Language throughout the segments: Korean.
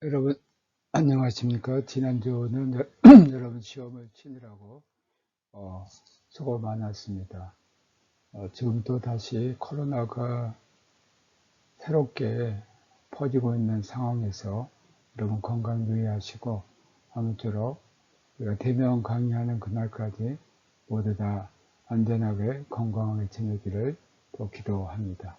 여러분 안녕하십니까? 지난주는 여러분 시험을 치느라고 수고 많았습니다. 지금도 다시 코로나가 새롭게 퍼지고 있는 상황에서 여러분 건강 유의하시고 아무쪼록 우리가 대면 강의하는 그날까지 모두 다 안전하게 건강하게 지내기를 또 기도합니다.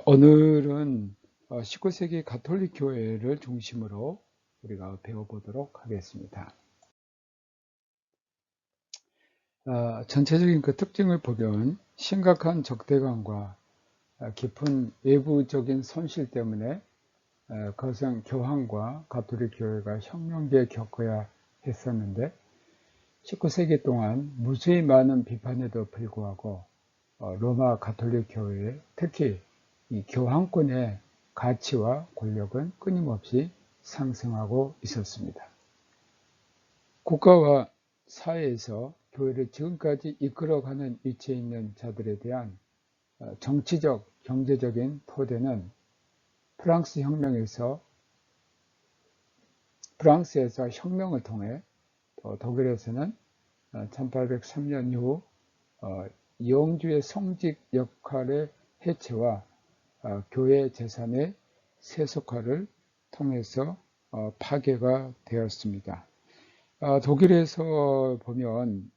오늘은 19세기 가톨릭 교회를 중심으로 우리가 배워보도록 하겠습니다. 전체적인 그 특징을 보면 심각한 적대감과 깊은 외부적인 손실 때문에 거성 교황과 가톨릭 교회가 혁명기에 겪어야 했었는데 19세기 동안 무수히 많은 비판에도 불구하고 로마 가톨릭 교회, 특히 이 교황권의 가치와 권력은 끊임없이 상승하고 있었습니다. 국가와 사회에서 교회를 지금까지 이끌어가는 위치에 있는 자들에 대한 정치적, 경제적인 토대는 프랑스에서 혁명을 통해 독일에서는 1803년 이후 영주의 성직 역할의 해체와 교회 재산의 세속화를 통해서 파괴가 되었습니다. 독일에서 보면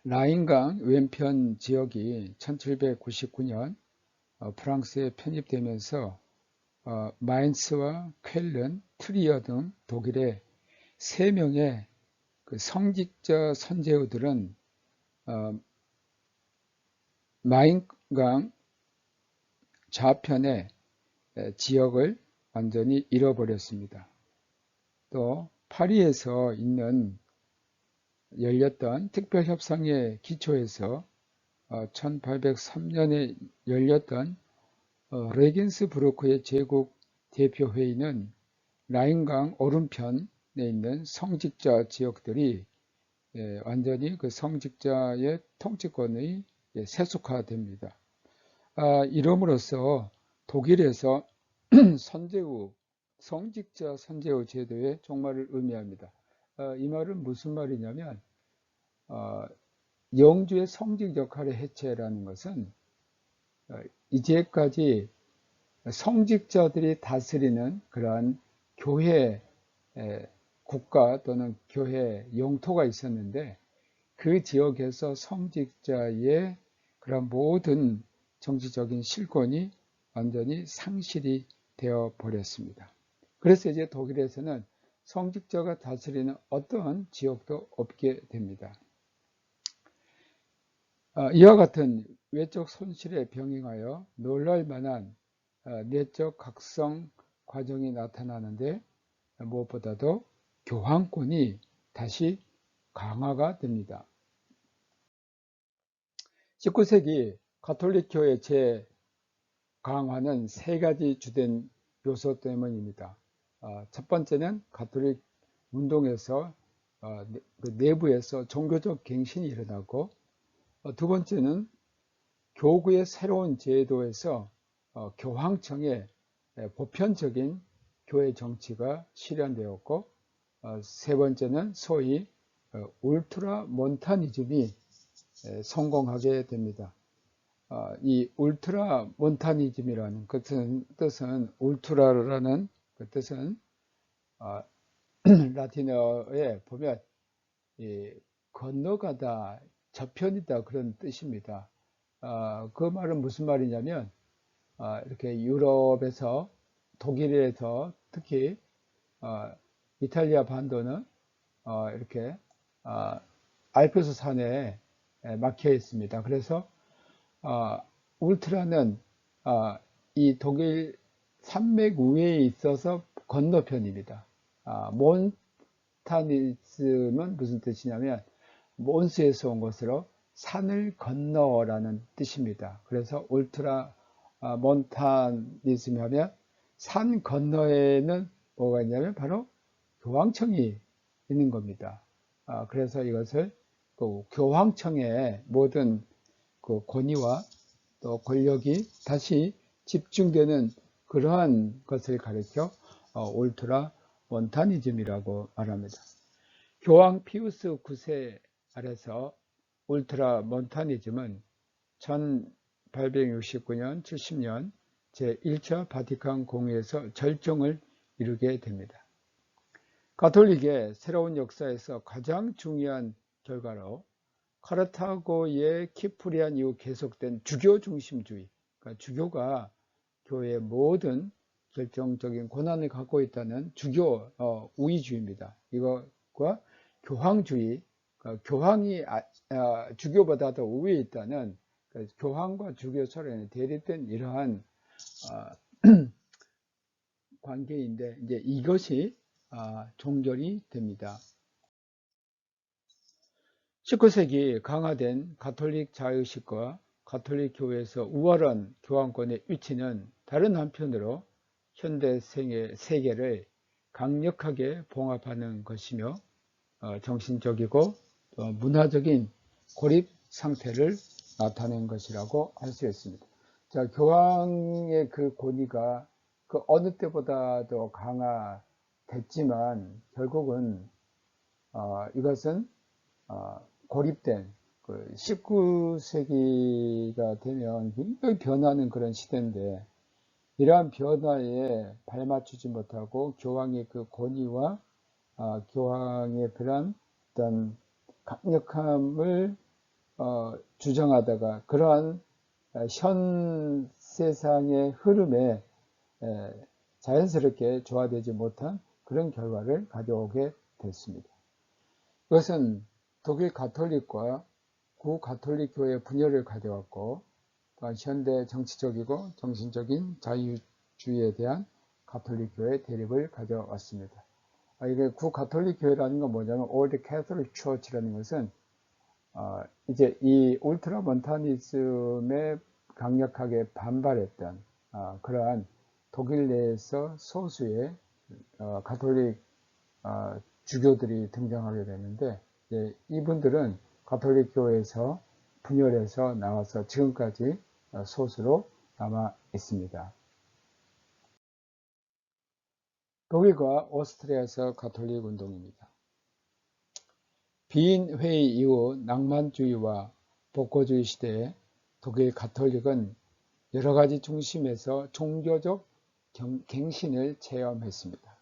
라인강 왼편 지역이 1799년 프랑스에 편입되면서 마인츠와 쾰른, 트리어 등 독일의 3명의 그 성직자 선제우들은 마인강 좌편의 지역을 완전히 잃어버렸습니다. 또 파리에서 열렸던 특별협상의 기초에서 1803년에 열렸던 레겐스부르크의 제국 대표회의는 라인강 오른편에 있는 성직자 지역들이 완전히 그 성직자의 통치권의 세속화됩니다. 이름으로써 독일에서 성직자 선제후 제도의 종말을 의미합니다. 이 말은 무슨 말이냐면 영주의 성직 역할의 해체라는 것은 이제까지 성직자들이 다스리는 그러한 교회 국가 또는 교회 영토가 있었는데 그 지역에서 성직자의 그런 모든 정치적인 실권이 완전히 상실이 되어 버렸습니다. 그래서 이제 독일에서는 성직자가 다스리는 어떤 지역도 없게 됩니다. 이와 같은 외적 손실에 병행하여 놀랄 만한 내적 각성 과정이 나타나는데 무엇보다도 교황권이 다시 강화가 됩니다. 19세기 가톨릭 교회 재강화는 3가지 주된 요소 때문입니다. 첫 번째는 가톨릭 운동에서 그 내부에서 종교적 갱신이 일어나고 두 번째는 교구의 새로운 제도에서 교황청의 보편적인 교회 정치가 실현되었고 세 번째는 소위 울트라 몬타니즘이 성공하게 됩니다. 이 울트라 몬타니즘이라는 뜻은 울트라라는 그 뜻은 라틴어에 보면 건너가다, 저편이다 그런 뜻입니다. 그 말은 무슨 말이냐면 이렇게 유럽에서 독일에서 특히 이탈리아 반도는 이렇게 알프스 산에 막혀 있습니다. 그래서 울트라는 이 독일 산맥 위에 있어서 건너편입니다. 몬타니즘은 무슨 뜻이냐면 몬스에서 온 것으로 산을 건너라는 뜻입니다. 그래서 울트라 몬타니즘 하면 산 건너에는 뭐가 있냐면 바로 교황청이 있는 겁니다. 그래서 이것을 그 교황청의 모든 그 권위와 또 권력이 다시 집중되는 그러한 것을 가리켜 울트라 몬타니즘이라고 말합니다. 교황 피우스 9세 아래서 울트라 몬타니즘은 1869년 70년 제1차 바티칸 공의에서 절정을 이루게 됩니다. 가톨릭의 새로운 역사에서 가장 중요한 결과로 카르타고의 키프리안 이후 계속된 주교 중심주의, 그러니까 주교가 교회의 모든 결정적인 권한을 갖고 있다는 주교 우위주의입니다. 이것과 교황주의, 그러니까 교황이 주교보다 더 우위에 있다는 교황과 주교 서로에 대립된 이러한 관계인데 이제 이것이 종결이 됩니다. 19세기 강화된 가톨릭 자의식과 가톨릭 교회에서 우월한 교황권의 위치는 다른 한편으로 현대 세계를 강력하게 봉합하는 것이며 정신적이고 문화적인 고립 상태를 나타낸 것이라고 할 수 있습니다. 자, 교황의 그 권위가 그 어느 때보다도 강화됐지만 결국은 이것은 고립된 19세기가 되면 굉장히 변하는 그런 시대인데 이러한 변화에 발맞추지 못하고 교황의 그 권위와 교황의 그런 어떤 강력함을 주장하다가 그러한 현 세상의 흐름에 자연스럽게 조화되지 못한 그런 결과를 가져오게 됐습니다. 그것은 독일 가톨릭과 구가톨릭 교회의 분열을 가져왔고 또한 현대 정치적이고 정신적인 자유주의에 대한 가톨릭 교회의 대립을 가져왔습니다. 이게 구가톨릭 교회라는 건 뭐냐면 Old Catholic Church라는 것은 이제 이 울트라몬타니즘에 강력하게 반발했던 그러한 독일 내에서 소수의 가톨릭 주교들이 등장하게 되는데 이분들은 가톨릭 교회에서 분열해서 나와서 지금까지 소수로 남아 있습니다. 독일과 오스트리아에서 가톨릭 운동입니다. 비인 회의 이후 낭만주의와 복고주의 시대에 독일 가톨릭은 여러 가지 중심에서 종교적 갱신을 체험했습니다.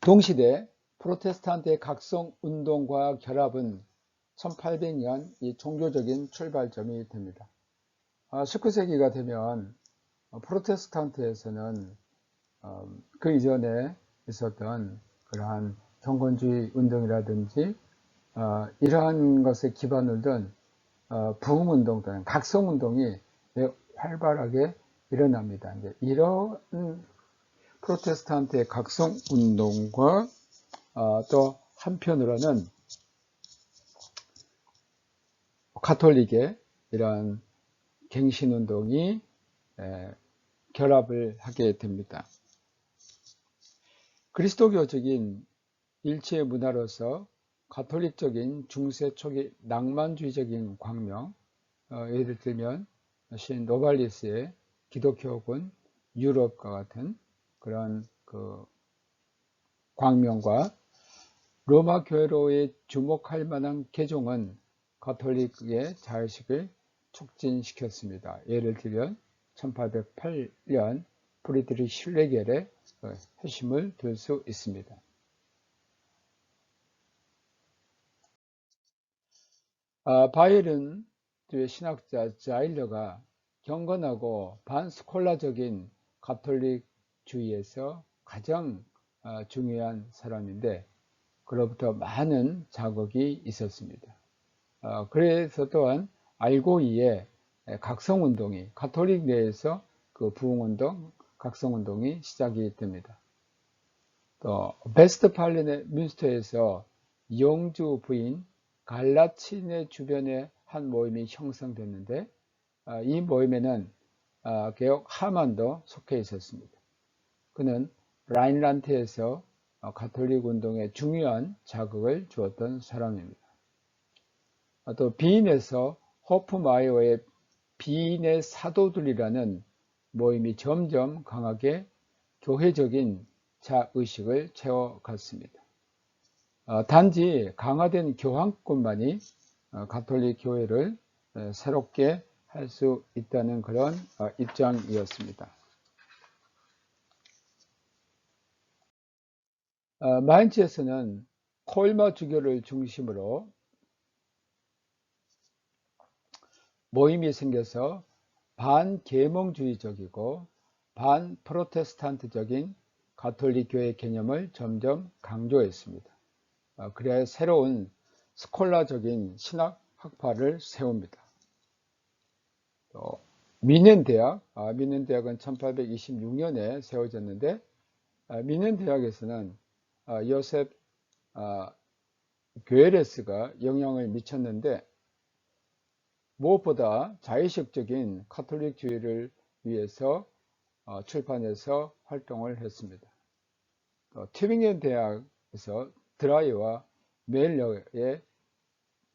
동시대 프로테스탄트의 각성 운동과 결합은 1800년 이 종교적인 출발점이 됩니다. 19세기가 되면 프로테스탄트에서는 그 이전에 있었던 그러한 경건주의 운동이라든지 이러한 것에 기반을 둔 부흥운동 또는 각성운동이 매우 활발하게 일어납니다. 이제 이런 프로테스탄트의 각성운동과 또 한편으로는 가톨릭의 이러한 갱신운동이 결합을 하게 됩니다. 그리스도교적인 일체의 문화로서 가톨릭적인 중세 초기 낭만주의적인 광명, 예를 들면 신 노발리스의 기독교군 유럽과 같은 그런 광명과 로마 교회로의 주목할 만한 개종은 가톨릭의 자의식을 촉진시켰습니다. 예를 들면 1808년 프리드리히 슐레겔의 핵심을 들 수 있습니다. 바이에른주의 신학자 자일러가 경건하고 반스콜라적인 가톨릭주의에서 가장 중요한 사람인데 그로부터 많은 자극이 있었습니다. 그래서 또한 알고이에 각성운동이 가톨릭 내에서 그 부흥운동, 각성운동이 시작이 됩니다. 또 베스트팔렌의 뮌스터에서 영주 부인 갈라친의 주변에 한 모임이 형성됐는데 이 모임에는 개혁 하만도 속해 있었습니다. 그는 라인란트에서 가톨릭 운동에 중요한 자극을 주었던 사람입니다. 또 비인에서 호프마이어의 비인의 사도들이라는 모임이 점점 강하게 교회적인 자의식을 채워갔습니다. 단지 강화된 교황권만이 가톨릭 교회를 새롭게 할 수 있다는 그런 입장이었습니다. 마인츠에서는 코일마 주교를 중심으로 모임이 생겨서 반계몽주의적이고 반프로테스탄트적인 가톨릭 교회 개념을 점점 강조했습니다. 그래야 새로운 스콜라적인 신학 학파를 세웁니다. 미넨대학은 1826년에 세워졌는데 미넨대학에서는 요셉 괴레스가 영향을 미쳤는데 무엇보다 자의식적인 카톨릭주의를 위해서 출판해서 활동을 했습니다. 튜빙겐 대학에서 드라이와 멜러에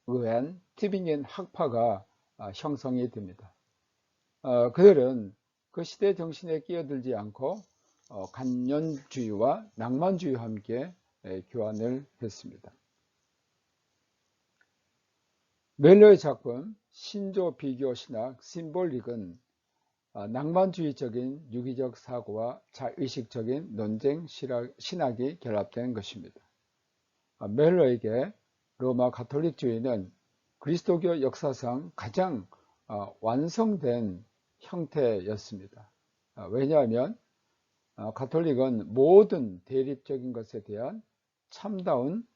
의한 튜빙겐 학파가 형성이 됩니다. 그들은 그 시대 정신에 끼어들지 않고 간연주의와 낭만주의와 함께 교환을 했습니다. 멜러의 작품 신조 비교 신학 심볼릭은 낭만주의적인 유기적 사고와 자의식적인 논쟁 신학이 결합된 것입니다. 멜러에게 로마 가톨릭주의는 그리스도교 역사상 가장 완성된 형태였습니다. 왜냐하면 가톨릭은 모든 대립적인 것에 대한 참다운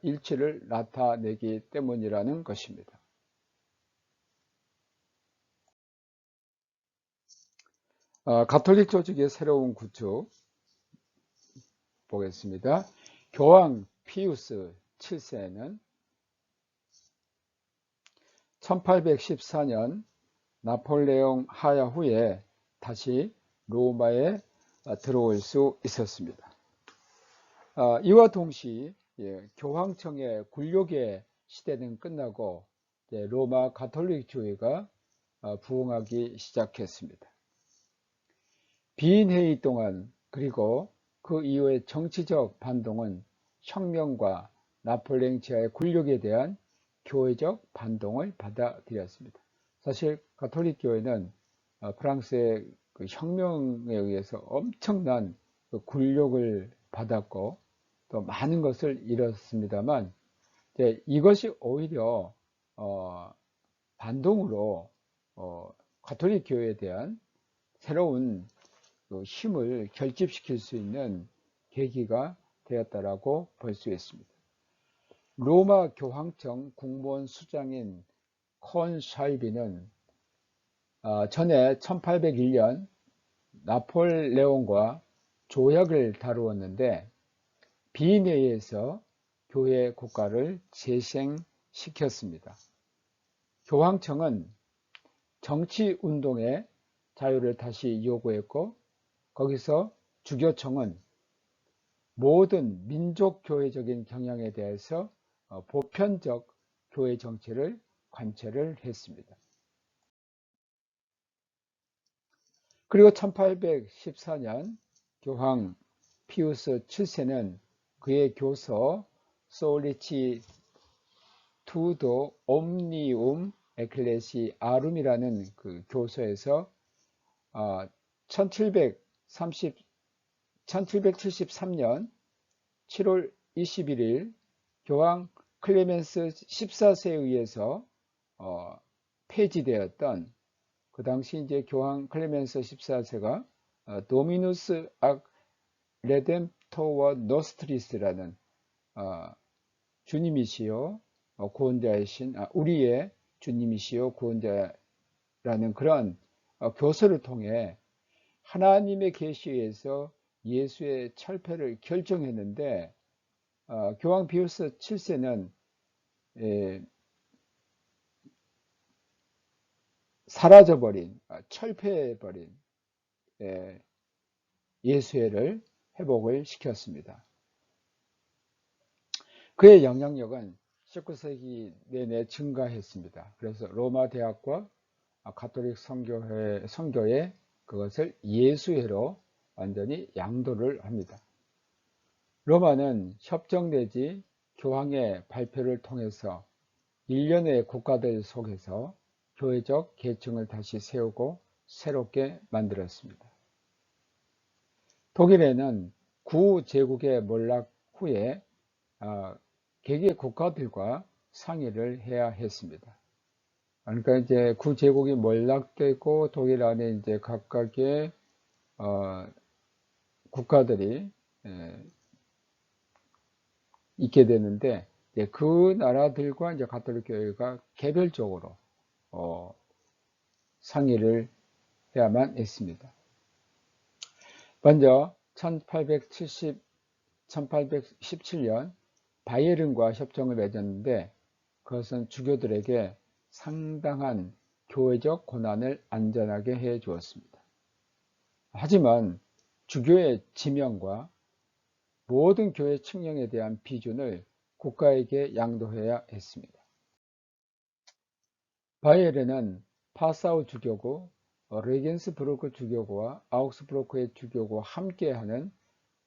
일치를 나타내기 때문이라는 것입니다. 가톨릭 조직의 새로운 구축 보겠습니다. 교황 피우스 7세는 1814년 나폴레옹 하야 후에 다시 로마에 들어올 수 있었습니다. 이와 동시에 교황청의 굴욕의 시대는 끝나고 로마 가톨릭주의가 부흥하기 시작했습니다. 비인회의 동안 그리고 그 이후의 정치적 반동은 혁명과 나폴레옹 지하의 굴욕에 대한 교회적 반동을 받아들였습니다. 사실 가톨릭 교회는 프랑스의 그 혁명에 의해서 엄청난 그 굴욕을 받았고 또 많은 것을 잃었습니다만 이것이 오히려 반동으로 가톨릭 교회에 대한 새로운 그 힘을 결집시킬 수 있는 계기가 되었다라고 볼 수 있습니다. 로마 교황청 국무원 수장인 콘 샤이비는 전에 1801년 나폴레옹과 조약을 다루었는데 비인회의에서 교회 국가를 재생시켰습니다. 교황청은 정치운동의 자유를 다시 요구했고 거기서 주교청은 모든 민족교회적인 경향에 대해서 보편적 교회 정치를 관철을 했습니다. 그리고 1814년 교황 피우스 7세는 그의 교서 솔리치 투도 옴니움 에클레시아룸이라는 그 교서에서 1773년 7월 21일 교황 클레멘스 14세에 의해서 폐지되었던 그 당시 이제 교황 클레멘스 14세가 도미누스 악 레뎀토와 노스트리스라는 주님이시요 구원자이신 우리의 주님이시요 구원자라는 그런 교서를 통해 하나님의 계시에서 예수의 철폐를 결정했는데 교황 피우스 7세는 사라져버린 철폐해버린 예수회를 회복을 시켰습니다. 그의 영향력은 19세기 내내 증가했습니다. 그래서 로마 대학과 가톨릭 선교에 그것을 예수회로 완전히 양도를 합니다. 로마는 협정 내지 교황의 발표를 통해서 일련의 국가들 속에서 교회적 계층을 다시 세우고 새롭게 만들었습니다. 독일에는 구제국의 몰락 후에 개개 국가들과 상의를 해야 했습니다. 그러니까 이제 구제국이 몰락되고 독일 안에 이제 각각의 국가들이 있게 되는데, 그 나라들과 이제 가톨릭 교회가 개별적으로 상의를 해야만 했습니다. 먼저 1817년 바이에른과 협정을 맺었는데, 그것은 주교들에게 상당한 교회적 고난을 안전하게 해 주었습니다. 하지만 주교의 지명과 모든 교회 측령에 대한 비준을 국가에게 양도해야 했습니다. 바이에른은 파사우 주교구, 레겐스부르크 주교구와 아우크스부르크의 주교구와 함께하는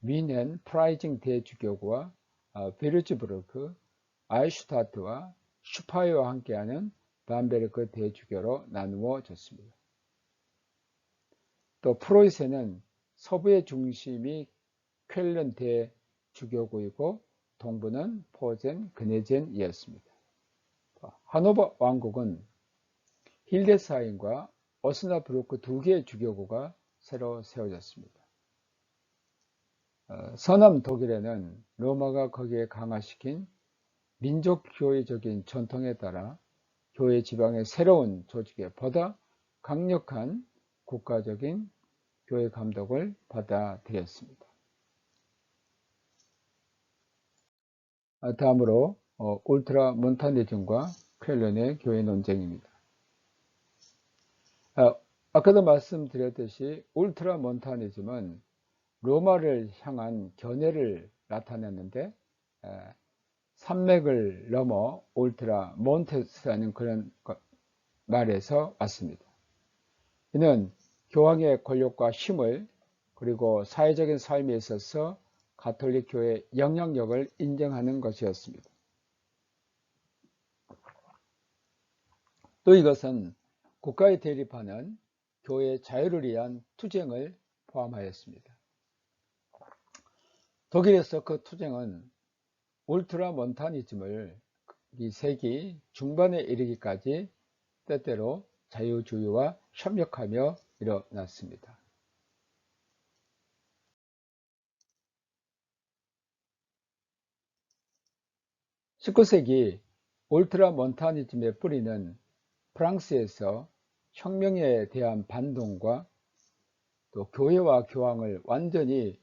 뮌헨 프라이징 대주교구와 베르츠부르크, 아이슈타트와 슈파이와 함께하는 밤베르크 대주교로 나누어졌습니다. 또 프로이센은 서부의 중심이 쾰른 대주교구이고 동부는 포젠, 그네젠이었습니다. 하노버 왕국은 힐데스하임과 오스나브루크 두 개의 주교구가 새로 세워졌습니다. 서남 독일에는 로마가 거기에 강화시킨 민족교회적인 전통에 따라 교회 지방의 새로운 조직에 보다 강력한 국가적인 교회 감독을 받아들였습니다. 다음으로 울트라몬타니즘과 쾰른의 교회 논쟁입니다. 아까도 말씀드렸듯이 울트라몬타니즘은 로마를 향한 견해를 나타냈는데, 산맥을 넘어 울트라몬테스라는 그런 말에서 왔습니다. 이는 교황의 권력과 힘을, 그리고 사회적인 삶에 있어서 가톨릭 교회의 영향력을 인정하는 것이었습니다. 또 이것은 국가에 대립하는 교회의 자유를 위한 투쟁을 포함하였습니다. 독일에서 그 투쟁은 울트라몬타니즘을 이 세기 중반에 이르기까지 때때로 자유주의와 협력하며 일어났습니다. (19세기) 울트라몬타니즘의 뿌리는 프랑스에서 혁명에 대한 반동과 또 교회와 교황을 완전히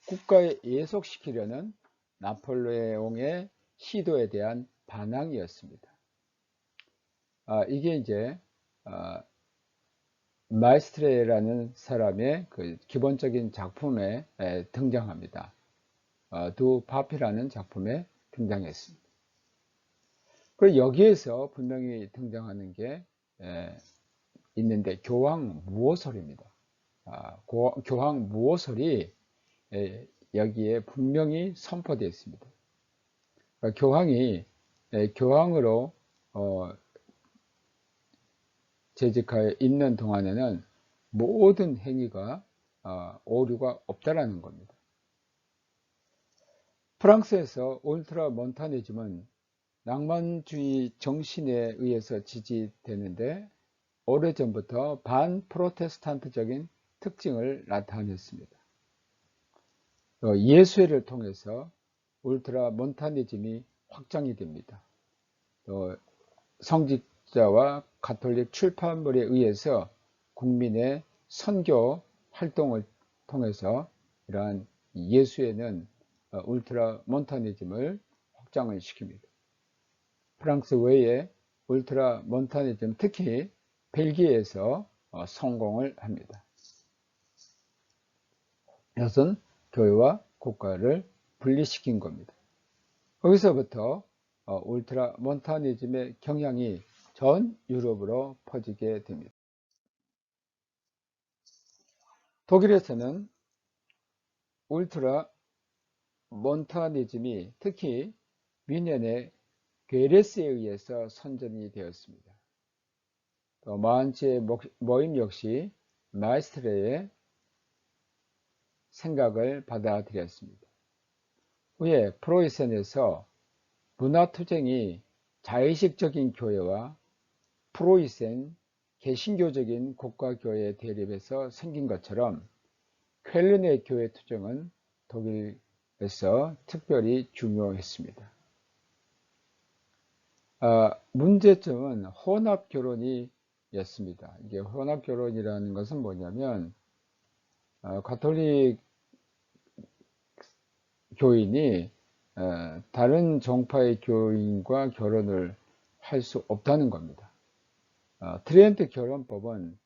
국가에 예속시키려는 나폴레옹의 시도에 대한 반항이었습니다. 이게 이제 마이스트레라는 사람의 그 기본적인 작품에 등장합니다. 두 파피라는 작품에 등장했습니다. 그리고 여기에서 분명히 등장하는 게 있는데, 교황 무호설입니다. 교황 무호설이 여기에 분명히 선포되어 있습니다. 그러니까 교황이 교황으로 재직하여 있는 동안에는 모든 행위가 오류가 없다라는 겁니다. 프랑스에서 울트라몬타니즘은 낭만주의 정신에 의해서 지지되는데, 오래전부터 반프로테스탄트적인 특징을 나타냈습니다. 예수회를 통해서 울트라몬타니즘이 확장이 됩니다. 성직자와 가톨릭 출판물에 의해서 국민의 선교 활동을 통해서 이러한 예수회는 울트라몬타니즘을 확장을 시킵니다. 프랑스 외에 울트라몬타니즘, 특히 벨기에에서 성공을 합니다. 이것은 교회와 국가를 분리시킨 겁니다. 거기서부터 울트라몬타니즘의 경향이 전 유럽으로 퍼지게 됩니다. 독일에서는 울트라 몬타니즘이 특히 미넨의 괴레스에 의해서 선전이 되었습니다. 또 마한치의 모임 역시 마이스트레의 생각을 받아들였습니다. 후에 프로이센에서 문화투쟁이 자의식적인 교회와 프로이센 개신교적인 국가교회 대립에서 생긴 것처럼 쾰른의 교회 투쟁은 독일에서 특별히 중요했습니다. 문제점은 혼합결혼이었습니다. 이게 혼합결혼이라는 것은 뭐냐면 가톨릭 교인이 다른 종파의 교인과 결혼을 할 수 없다는 겁니다. 트리엔트 결혼법은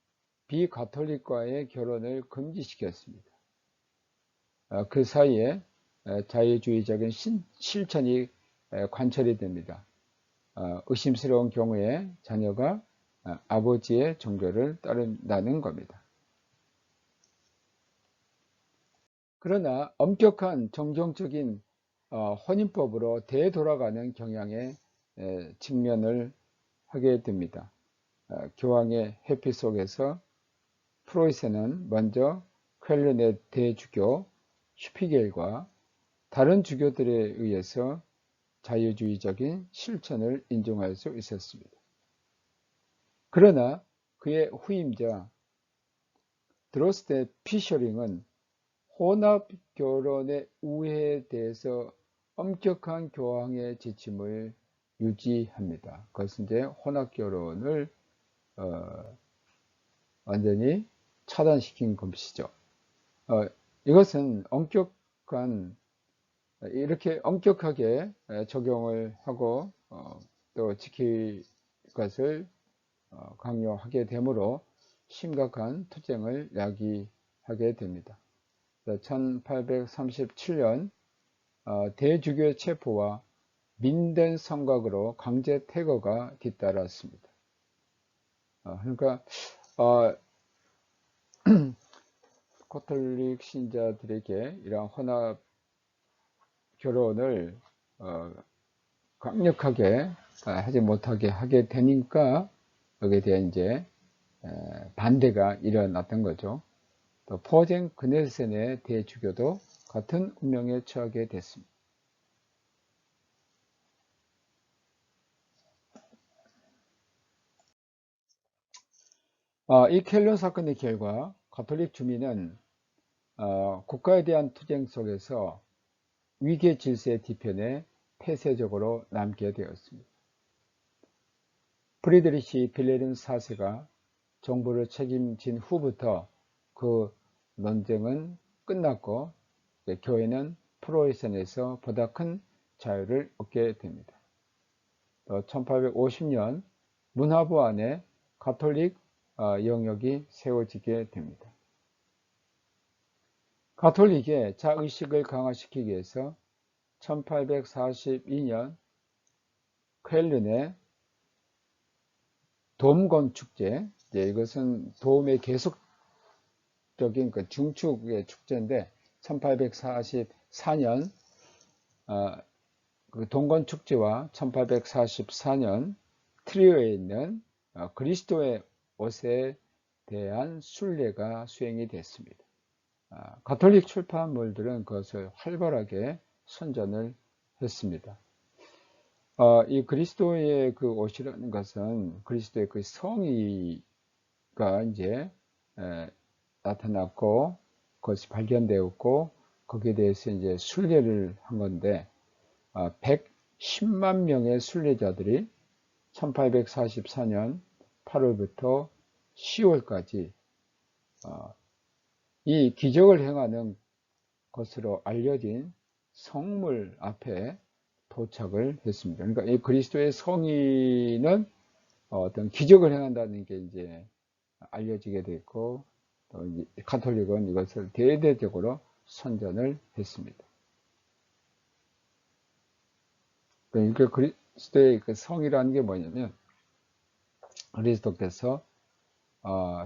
비가톨릭과의 결혼을 금지시켰습니다. 그 사이에 자유주의적인 실천이 관철이 됩니다. 의심스러운 경우에 자녀가 아버지의 종교를 따른다는 겁니다. 그러나 엄격한 정정적인 혼인법으로 되돌아가는 경향에 직면을 하게 됩니다. 교황의 회피 속에서 프로이센은 먼저 쾰른의 대주교 슈피겔과 다른 주교들에 의해서 자유주의적인 실천을 인정할 수 있었습니다. 그러나 그의 후임자 드로스테 피셔링은 혼합 결혼의 우회에 대해서 엄격한 교황의 지침을 유지합니다. 그것은 이제 혼합 결혼을 완전히 차단시킨 것이죠. 이것은 이렇게 엄격하게 적용을 하고 또 지킬 것을 강요하게 되므로 심각한 투쟁을 야기하게 됩니다. 1837년 대주교 체포와 민덴 성곽으로 강제 퇴거가 뒤따랐습니다. 그러니까 가톨릭 신자들에게 이러한 혼합 결혼을 강력하게 하지 못하게 하게 되니까 여기에 대한 이제 반대가 일어났던 거죠. 또 포젠 그넬센의 대주교도 같은 운명에 처하게 됐습니다. 이 켈런 사건의 결과 가톨릭 주민은 국가에 대한 투쟁 속에서 위계 질서의 뒤편에 폐쇄적으로 남게 되었습니다. 프리드리히 빌헬름 4세가 정부를 책임진 후부터 그 논쟁은 끝났고 교회는 프로이센에서 보다 큰 자유를 얻게 됩니다. 또 1850년 문화부 안에 가톨릭 영역이 세워지게 됩니다. 가톨릭의 자의식을 강화시키기 위해서 1842년 쾰른의 돔 건축제, 이것은 돔의 계속적인 그 중축의 축제인데 1844년 그 동건축제와 1844년 트리오에 있는 그리스도의 옷에 대한 순례가 수행이 됐습니다. 가톨릭 출판물들은 그것을 활발하게 선전을 했습니다. 이 그리스도의 그 옷이라는 것은 그리스도의 그 성의가 이제 나타났고 그것이 발견되었고 거기에 대해서 이제 순례를 한 건데 110만 명의 순례자들이 1844년 8월부터 10월까지 이 기적을 행하는 것으로 알려진 성물 앞에 도착을 했습니다. 그러니까 이 그리스도의 성의는 어떤 기적을 행한다는 게 이제 알려지게 됐고, 또 이제 가톨릭은 이것을 대대적으로 선전을 했습니다. 그러니까 그리스도의 그 성이라는 게 뭐냐면 그리스도께서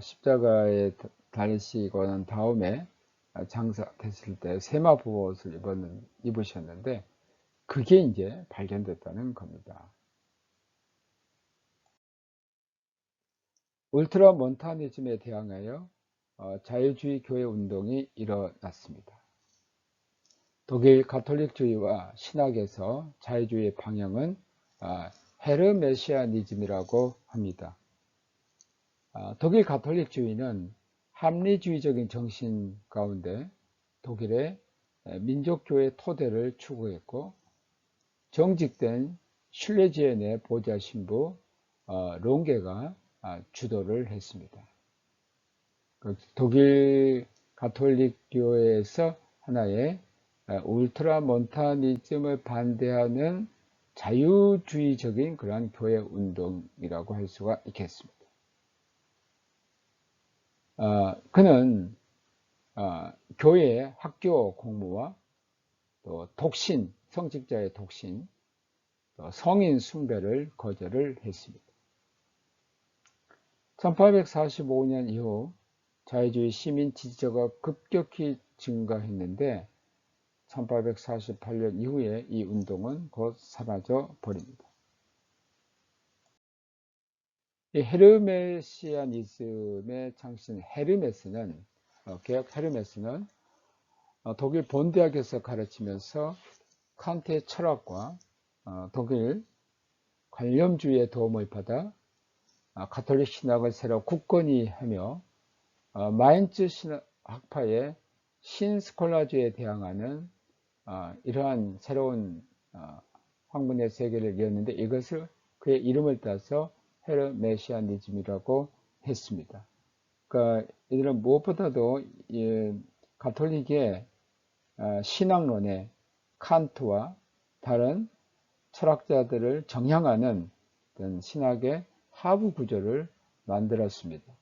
십자가에 달리시고 난 다음에 장사됐을 때 세마포옷을 입으셨는데 그게 이제 발견됐다는 겁니다. 울트라몬타니즘에 대항하여 자유주의 교회 운동이 일어났습니다. 독일 가톨릭주의와 신학에서 자유주의의 방향은 헤르메시아니즘이라고 합니다. 독일 가톨릭주의는 합리주의적인 정신 가운데 독일의 민족교회 토대를 추구했고 정직된 슐레지엔의 보좌 신부 롱게가 주도를 했습니다. 독일 가톨릭 교회에서 하나의 울트라몬타니즘을 반대하는 자유주의적인 그러한 교회 운동이라고 할 수가 있겠습니다. 그는 교회 학교 공무와 또 독신, 성직자의 독신, 또 성인 숭배를 거절을 했습니다. 1845년 이후 자유주의 시민 지지자가 급격히 증가했는데 1848년 이후에 이 운동은 곧 사라져 버립니다. 이 헤르메시아니즘의 창신 개혁 헤르메스는 독일 본대학에서 가르치면서 칸트의 철학과 독일 관념주의의 도움을 받아 가톨릭 신학을 새로 굳건히 하며 마인츠 학파의 신스콜라주의에 대항하는 이러한 새로운 학문의 세계를 이었는데 이것을 그의 이름을 따서 헤르메시아니즘이라고 했습니다. 그러니까 이들은 무엇보다도 가톨릭의 신학론에 칸트와 다른 철학자들을 정향하는 신학의 하부 구조를 만들었습니다.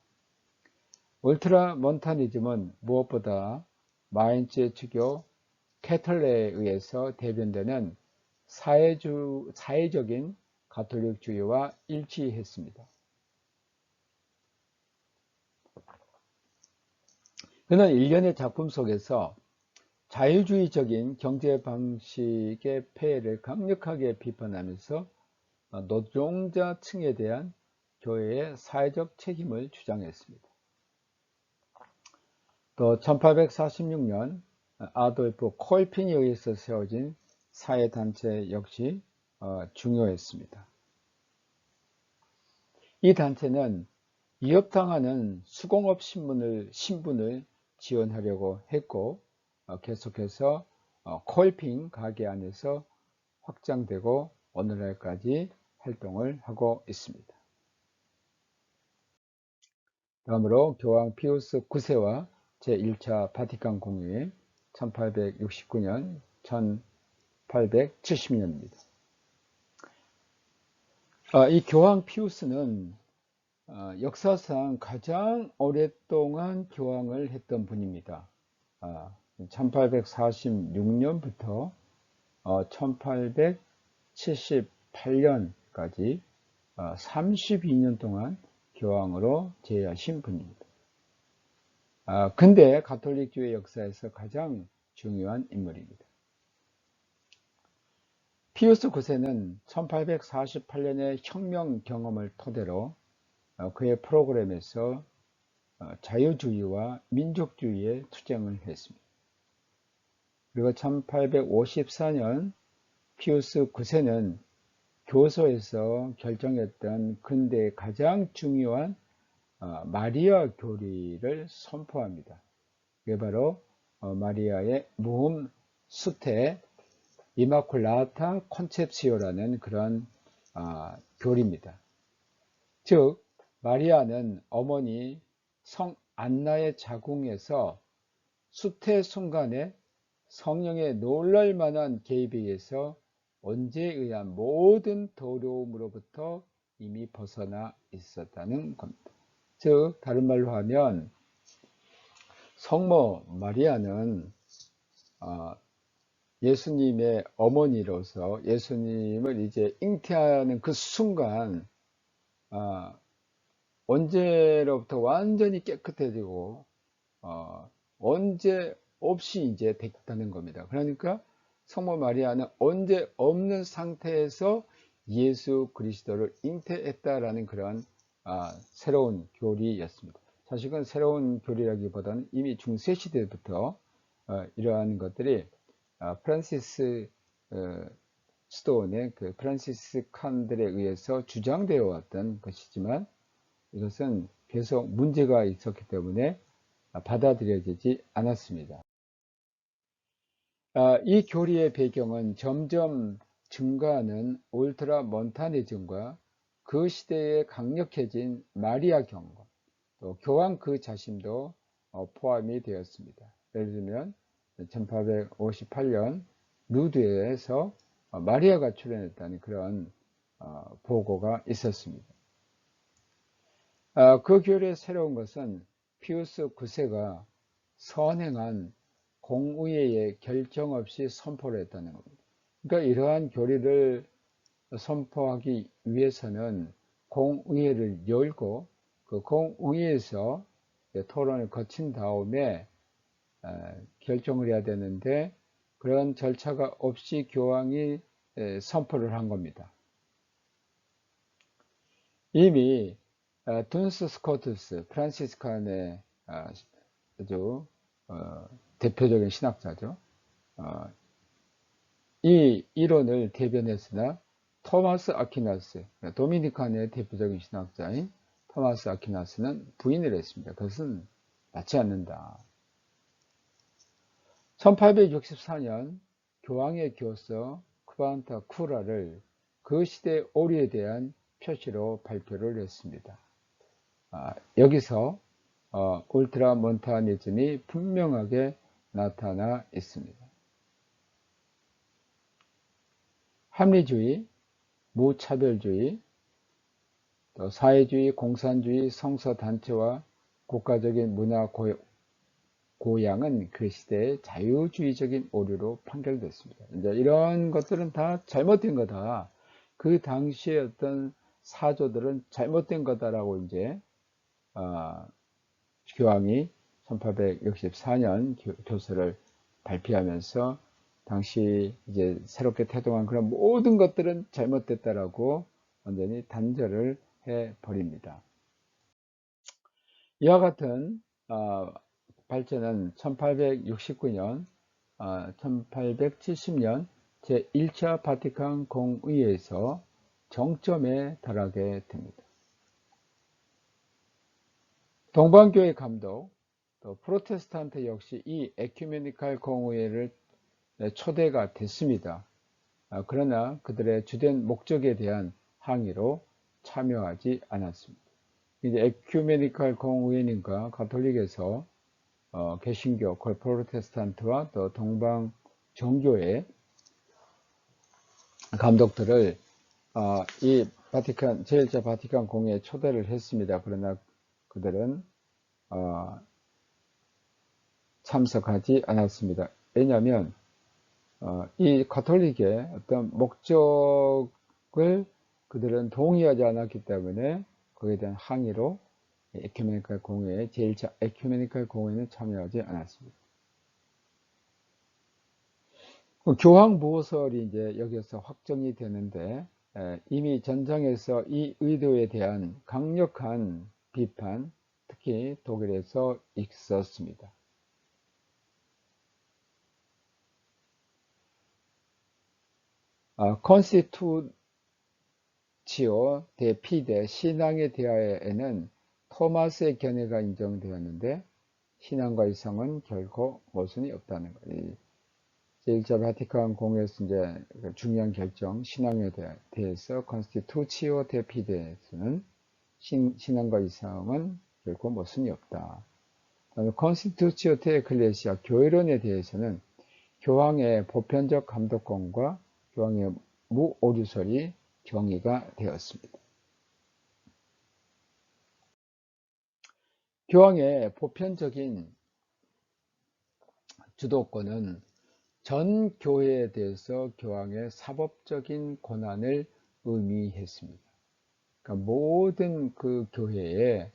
울트라몬타니즘은 무엇보다 마인츠의 주교 케틀레에 의해서 대변되는 사회적인 가톨릭주의와 일치했습니다. 그는 일련의 작품 속에서 자유주의적인 경제 방식의 폐해를 강력하게 비판하면서 노동자층에 대한 교회의 사회적 책임을 주장했습니다. 또 1846년 아돌프 콜핀에 의해서 세워진 사회단체 역시 중요했습니다. 이 단체는 위협당하는 수공업 신분을 지원하려고 했고 계속해서 콜핀 가게 안에서 확장되고 오늘날까지 활동을 하고 있습니다. 다음으로 교황 피우스 9세와 제1차 바티칸 공의회 1869년 1870년입니다. 이 교황 피우스는 역사상 가장 오랫동안 교황을 했던 분입니다. 1846년부터 1878년까지 32년 동안 교황으로 재하신 분입니다. 근대 가톨릭주의 역사에서 가장 중요한 인물입니다. 피우스 9세는 1848년의 혁명 경험을 토대로 그의 프로그램에서 자유주의와 민족주의에 투쟁을 했습니다. 그리고 1854년 피우스 9세는 교서에서 결정했던 근대의 가장 중요한 마리아 교리를 선포합니다. 이게 바로 마리아의 무흠 수태 이마쿨라타 콘셉시오라는 그런 교리입니다. 즉 마리아는 어머니 성 안나의 자궁에서 수태 순간에 성령의 놀랄만한 개입에 의해서 언제에 의한 모든 더러움으로부터 이미 벗어나 있었다는 겁니다. 즉 다른 말로 하면 성모 마리아는 예수님의 어머니로서 예수님을 이제 잉태하는 그 순간 언제로부터 완전히 깨끗해지고 언제 없이 이제 됐다는 겁니다. 그러니까 성모 마리아는 언제 없는 상태에서 예수 그리스도를 잉태했다라는 그런 새로운 교리였습니다. 사실은 새로운 교리라기보다는 이미 중세 시대부터 이러한 것들이 프란시스 스톤의 그 프란시스칸들에 의해서 주장되어 왔던 것이지만 이것은 계속 문제가 있었기 때문에 받아들여지지 않았습니다. 이 교리의 배경은 점점 증가하는 울트라 몬타니즘과 그 시대에 강력해진 마리아 경고, 또 교황 그 자신도 포함이 되었습니다. 예를 들면 1858년 루드에서 마리아가 출연했다는 그런 보고가 있었습니다. 그 교리의 새로운 것은 피우스 9세가 선행한 공의회의 결정 없이 선포를 했다는 겁니다. 그러니까 이러한 교리를 선포하기 위해서는 공의회를 열고 그 공의회에서 토론을 거친 다음에 결정을 해야 되는데 그런 절차가 없이 교황이 선포를 한 겁니다. 이미 둔스 스코투스 프란시스칸의 아주 대표적인 신학자죠. 이 이론을 대변했으나 토마스 아퀴나스, 도미니칸의 대표적인 신학자인 토마스 아퀴나스는 부인을 했습니다. 그것은 맞지 않는다. 1864년 교황의 교서 쿠반타 쿠라를 그 시대 오류에 대한 표시로 발표를 했습니다. 여기서 울트라 몬타니즘이 분명하게 나타나 있습니다. 합리주의, 무차별주의, 또 사회주의, 공산주의, 성서단체와 국가적인 문화 고양은 그 시대의 자유주의적인 오류로 판결됐습니다. 이제 이런 것들은 다 잘못된 거다. 그 당시의 어떤 사조들은 잘못된 거다라고 이제 교황이 1864년 교서를 발표하면서 당시 이제 새롭게 태동한 그런 모든 것들은 잘못됐다라고 완전히 단절을 해 버립니다. 이와 같은 발전은 1869년, 1870년 제1차 바티칸 공의회에서 정점에 달하게 됩니다. 동방교회 감독, 또 프로테스탄트 역시 이 에큐메니칼 공의회를 초대가 됐습니다. 그러나 그들의 주된 목적에 대한 항의로 참여하지 않았습니다. 이제 에큐메니칼 공의회님과 가톨릭에서 개신교, 프로테스탄트와 또 동방 정교회 감독들을 이 바티칸 제1차 바티칸 공회에 초대를 했습니다. 그러나 그들은 참석하지 않았습니다. 왜냐하면 이 가톨릭의 어떤 목적을 그들은 동의하지 않았기 때문에 거기에 대한 항의로 에큐메니칼 공회에 제1차 에큐메니칼 공회는 참여하지 않았습니다. 교황 보고설이 이제 여기서 확정이 되는데 이미 전장에서 이 의도에 대한 강력한 비판, 특히 독일에서 있었습니다. 컨스티투치오 대 피데 신앙에 대하여는 토마스의 견해가 인정되었는데 신앙과 이성은 결코 모순이 없다는 거예요. 제1차 바티칸 공회에서 이제 중요한 결정, 신앙에 대해서 컨스티투치오 대 피데에서는 신앙과 이성은 결코 모순이 없다. 컨스티투치오 대 에클레시아 교회론에 대해서는 교황의 보편적 감독권과 교황의 무오류설이 정의가 되었습니다. 교황의 보편적인 주도권은 전 교회에 대해서 교황의 사법적인 권한을 의미했습니다. 그러니까 모든 그 교회에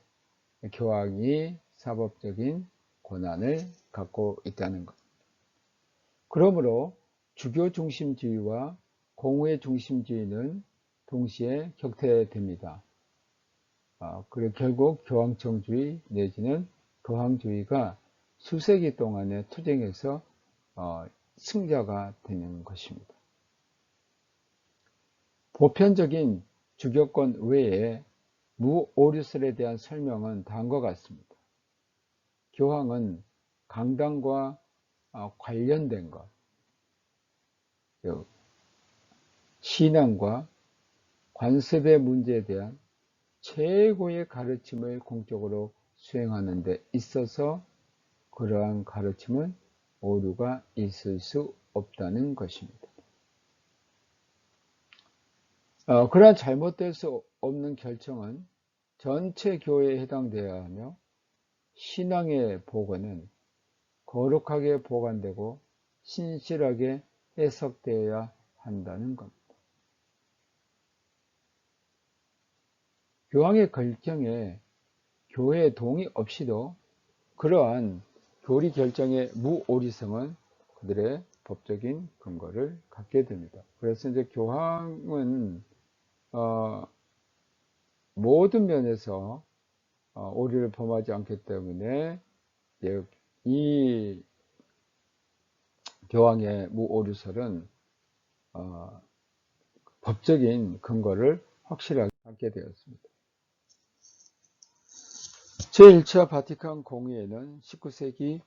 교황이 사법적인 권한을 갖고 있다는 것. 그러므로 주교 중심주의와 공회 중심주의는 동시에 격퇴됩니다. 그리고 결국 교황청주의 내지는 교황주의가 수세기 동안의 투쟁에서 승자가 되는 것입니다. 보편적인 주교권 외에 무오류설에 대한 설명은 다음과 같습니다. 교황은 강당과 관련된 것, 신앙과 관습의 문제에 대한 최고의 가르침을 공적으로 수행하는 데 있어서 그러한 가르침은 오류가 있을 수 없다는 것입니다. 그러한 잘못될 수 없는 결정은 전체 교회에 해당되어야 하며 신앙의 보관은 거룩하게 보관되고 신실하게 해석되어야 한다는 겁니다. 교황의 결정에 교회의 동의 없이도 그러한 교리 결정의 무오리성은 그들의 법적인 근거를 갖게 됩니다. 그래서 이제 교황은 모든 면에서 오류를 범하지 않기 때문에 이 교황의 무오류설은 법적인 근거를 확실하게 갖게 되었습니다. 제1차 바티칸 공의회는 19세기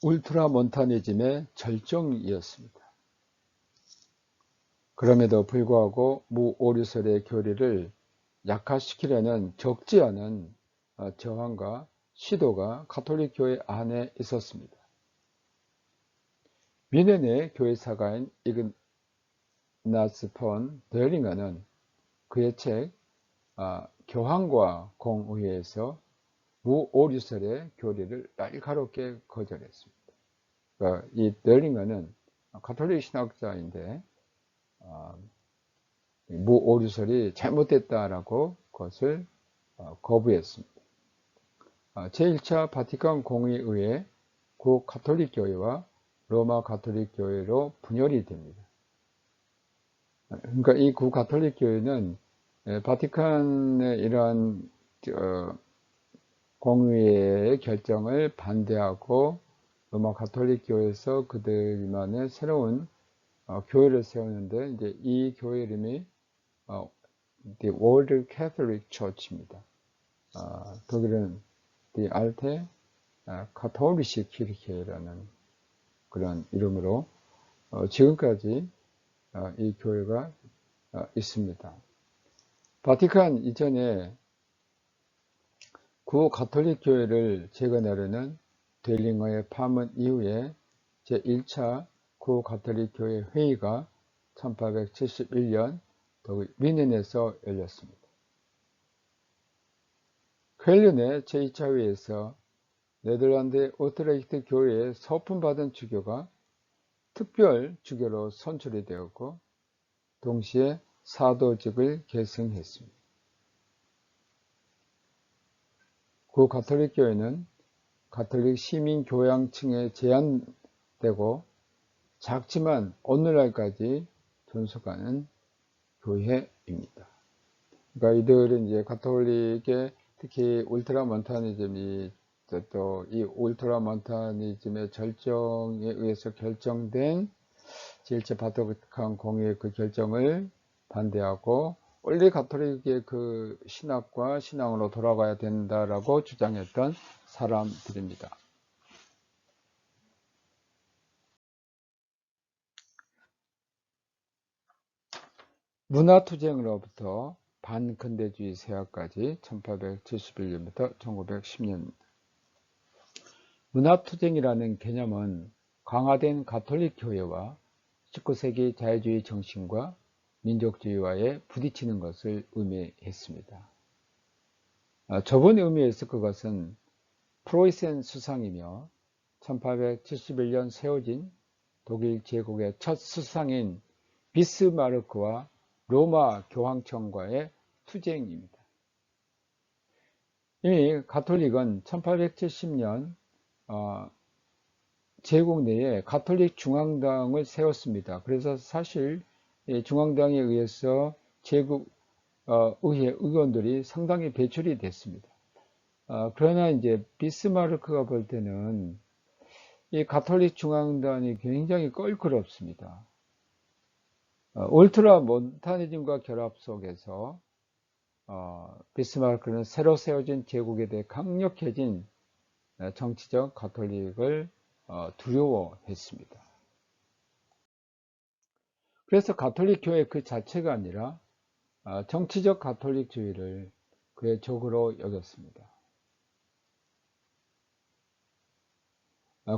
울트라몬타니즘의 절정이었습니다. 그럼에도 불구하고 무오류설의 교리를 약화시키려는 적지 않은 저항과 시도가 가톨릭 교회 안에 있었습니다. 미넨의 교회사가인 이그나스 폰 데링어는 그의 책 교황과 공의회에서 무오류설의 교리를 날카롭게 거절했습니다. 그러니까 이 데링어는 가톨릭 신학자인데 무오류설이 잘못됐다라고 그것을 거부했습니다. 제1차 바티칸 공의회의 구가톨릭 교회와 로마 가톨릭 교회로 분열이 됩니다. 그러니까 이 구가톨릭 교회는 바티칸의 이러한 공의회의 결정을 반대하고 로마 가톨릭 교회에서 그들만의 새로운 교회를 세우는데 이제 이 교회 이름이 The World Catholic Church입니다. 독일은 Die Alte Katholische Kirche라는 그런 이름으로 지금까지 이 교회가 있습니다. 바티칸 이전에 구 가톨릭 교회를 재건하려는 데링어의 파문 이후에 제1차 구 가톨릭 교회 회의가 1871년 독일 위넨에서 열렸습니다. 쾰른의 제2차 회의에서 네덜란드 오트레히트 교회의 서품받은 주교가 특별 주교로 선출이 되었고 동시에 사도직을 계승했습니다. 구 가톨릭 교회는 가톨릭 시민 교양층에 제한되고 작지만 오늘날까지 존속하는 교회입니다. 그러니까 이들은 이제 가톨릭의 특히 울트라몬타니즘이 또 이 울트라몬타니즘의 절정에 의해서 결정된 제1차 바티칸 공의회 그 결정을 반대하고 원래 가톨릭의 그 신학과 신앙으로 돌아가야 된다라고 주장했던 사람들입니다. 문화투쟁으로부터 반근대주의 세학까지 1871년부터 1910년입니다. 문화투쟁이라는 개념은 강화된 가톨릭 교회와 19세기 자유주의 정신과 민족주의와의 부딪히는 것을 의미했습니다. 좁은 의미에서 그것은 프로이센 수상이며 1871년 세워진 독일 제국의 첫 수상인 비스마르크와 로마 교황청과의 투쟁입니다. 이미 가톨릭은 1870년 제국 내에 가톨릭 중앙당을 세웠습니다. 그래서 사실 중앙당에 의해서 제국 의회 의원들이 상당히 배출이 됐습니다. 그러나 이제 비스마르크가 볼 때는 이 가톨릭 중앙당이 굉장히 껄끄럽습니다. 울트라 몬타니즘과 결합 속에서 비스마르크는 새로 세워진 제국에 대해 강력해진 정치적 가톨릭을 두려워했습니다. 그래서 가톨릭 교회 그 자체가 아니라 정치적 가톨릭주의를 그의 적으로 여겼습니다.